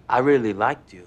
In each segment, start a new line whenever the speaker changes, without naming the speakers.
I really liked you.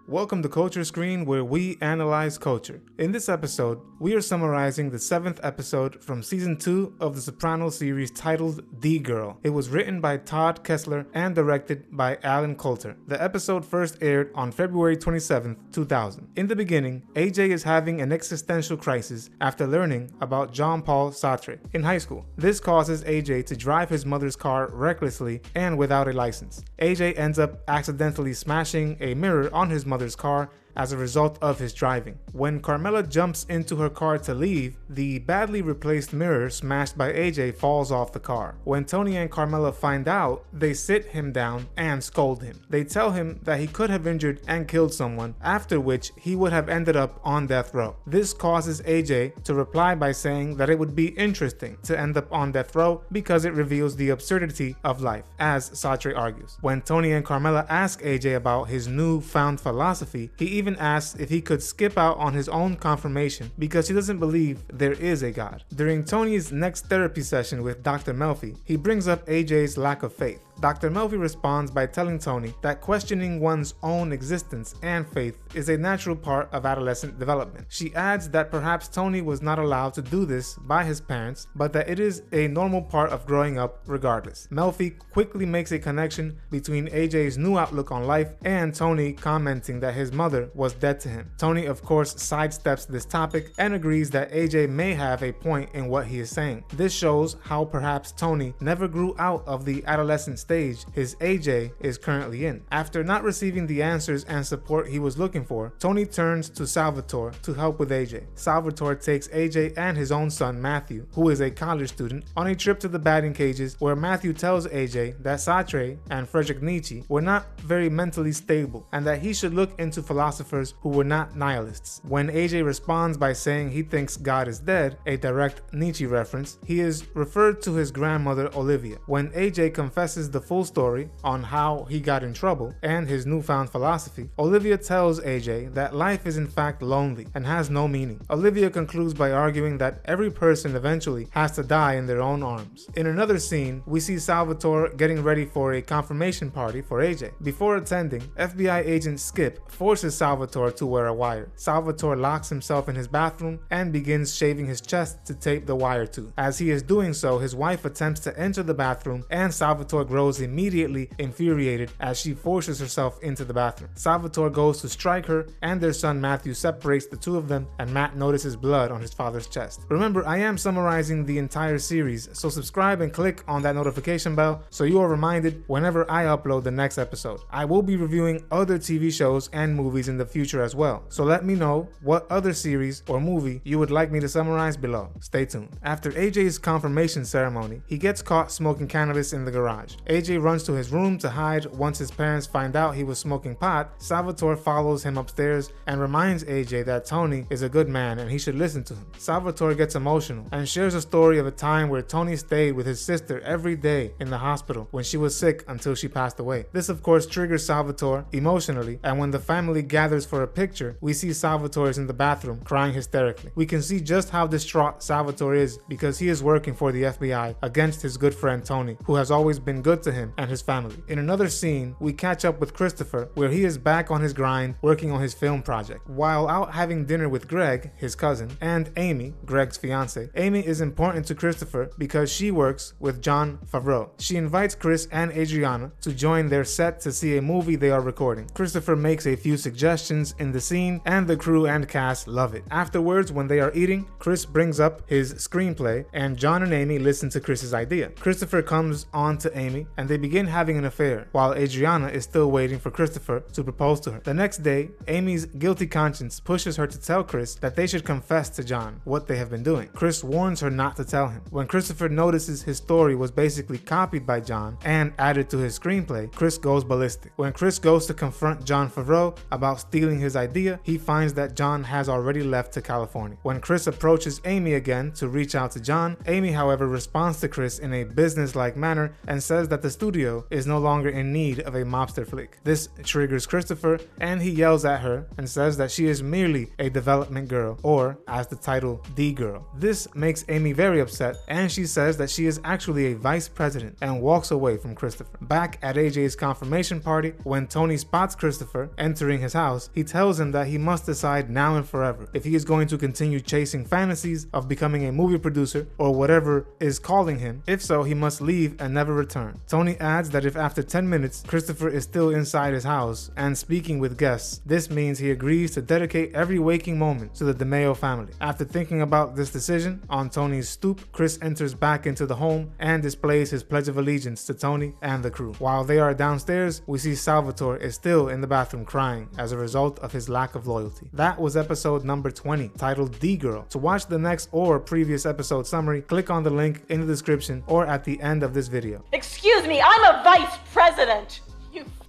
Welcome to Culture Screen, where we analyze culture. In this episode, we are summarizing the 7th episode from Season 2 of the Sopranos series titled The Girl. It was written by Todd Kessler and directed by Alan Coulter. The episode first aired on February 27, 2000. In the beginning, AJ is having an existential crisis after learning about Jean-Paul Sartre in high school. This causes AJ to drive his mother's car recklessly and without a license. AJ ends up accidentally smashing a mirror on his mother's car as a result of his driving. When Carmela jumps into her car to leave, the badly replaced mirror smashed by AJ falls off the car. When Tony and Carmela find out, they sit him down and scold him. They tell him that he could have injured and killed someone, after which he would have ended up on death row. This causes AJ to reply by saying that it would be interesting to end up on death row because it reveals the absurdity of life, as Sartre argues. When Tony and Carmela ask AJ about his newfound philosophy, he even asks if he could skip out on his own confirmation because he doesn't believe there is a God. During Tony's next therapy session with Dr. Melfi, he brings up AJ's lack of faith. Dr. Melfi responds by telling Tony that questioning one's own existence and faith is a natural part of adolescent development. She adds that perhaps Tony was not allowed to do this by his parents, but that it is a normal part of growing up regardless. Melfi quickly makes a connection between AJ's new outlook on life and Tony commenting that his mother was dead to him. Tony, of course, sidesteps this topic and agrees that AJ may have a point in what he is saying. This shows how perhaps Tony never grew out of the adolescent stage his AJ is currently in. After not receiving the answers and support he was looking for, Tony turns to Salvatore to help with AJ. Salvatore takes AJ and his own son Matthew, who is a college student, on a trip to the batting cages where Matthew tells AJ that Sartre and Friedrich Nietzsche were not very mentally stable and that he should look into philosophers who were not nihilists. When AJ responds by saying he thinks God is dead, a direct Nietzsche reference, he is referred to his grandmother Olivia. When AJ confesses the full story on how he got in trouble and his newfound philosophy, Olivia tells AJ that life is in fact lonely and has no meaning. Olivia concludes by arguing that every person eventually has to die in their own arms. In another scene, we see Salvatore getting ready for a confirmation party for AJ. Before attending, FBI agent Skip forces Salvatore to wear a wire. Salvatore locks himself in his bathroom and begins shaving his chest to tape the wire to. As he is doing so, his wife attempts to enter the bathroom and Salvatore grows immediately infuriated as she forces herself into the bathroom. Salvatore goes to strike her and their son Matthew separates the two of them and Matt notices blood on his father's chest. Remember, I am summarizing the entire series, so subscribe and click on that notification bell so you are reminded whenever I upload the next episode. I will be reviewing other TV shows and movies in the future as well, so let me know what other series or movie you would like me to summarize below. Stay tuned. After AJ's confirmation ceremony, he gets caught smoking cannabis in the garage. AJ runs to his room to hide. Once his parents find out he was smoking pot, Salvatore follows him upstairs and reminds AJ that Tony is a good man and he should listen to him. Salvatore gets emotional and shares a story of a time where Tony stayed with his sister every day in the hospital when she was sick until she passed away. This of course triggers Salvatore emotionally, and when the family gathers for a picture, we see Salvatore is in the bathroom crying hysterically. We can see just how distraught Salvatore is because he is working for the FBI against his good friend Tony, who has always been good to him and his family. In another scene, we catch up with Christopher, where he is back on his grind working on his film project. While out having dinner with Greg, his cousin, and Amy, Greg's fiance, Amy is important to Christopher because she works with Jon Favreau. She invites Chris and Adriana to join their set to see a movie they are recording. Christopher makes a few suggestions in the scene and the crew and cast love it. Afterwards, when they are eating, Chris brings up his screenplay and John and Amy listen to Chris's idea. Christopher comes on to Amy and they begin having an affair, while Adriana is still waiting for Christopher to propose to her. The next day, Amy's guilty conscience pushes her to tell Chris that they should confess to John what they have been doing. Chris warns her not to tell him. When Christopher notices his story was basically copied by John and added to his screenplay, Chris goes ballistic. When Chris goes to confront Jon Favreau about stealing his idea, he finds that John has already left to California. When Chris approaches Amy again to reach out to John, Amy, however, responds to Chris in a business-like manner and says that the studio is no longer in need of a mobster flick. This triggers Christopher, and he yells at her and says that she is merely a development girl, or, as the title, the girl. This makes Amy very upset, and she says that she is actually a vice president and walks away from Christopher. Back at AJ's confirmation party, when Tony spots Christopher entering his house, he tells him that he must decide now and forever if he is going to continue chasing fantasies of becoming a movie producer or whatever is calling him. If so, he must leave and never return. Tony adds that if after 10 minutes Christopher is still inside his house and speaking with guests, this means he agrees to dedicate every waking moment to the DeMeo family. After thinking about this decision, on Tony's stoop, Chris enters back into the home and displays his pledge of allegiance to Tony and the crew. While they are downstairs, we see Salvatore is still in the bathroom crying as a result of his lack of loyalty. That was episode number 20, titled The Girl. To watch the next or previous episode summary, click on the link in the description or at the end of this video.
Excuse me, I'm a vice president!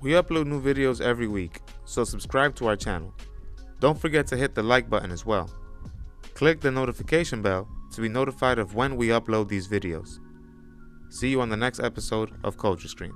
We upload new videos every week, so subscribe to our channel. Don't forget to hit the like button as well. Click the notification bell to be notified of when we upload these videos. See you on the next episode of Culture Screen.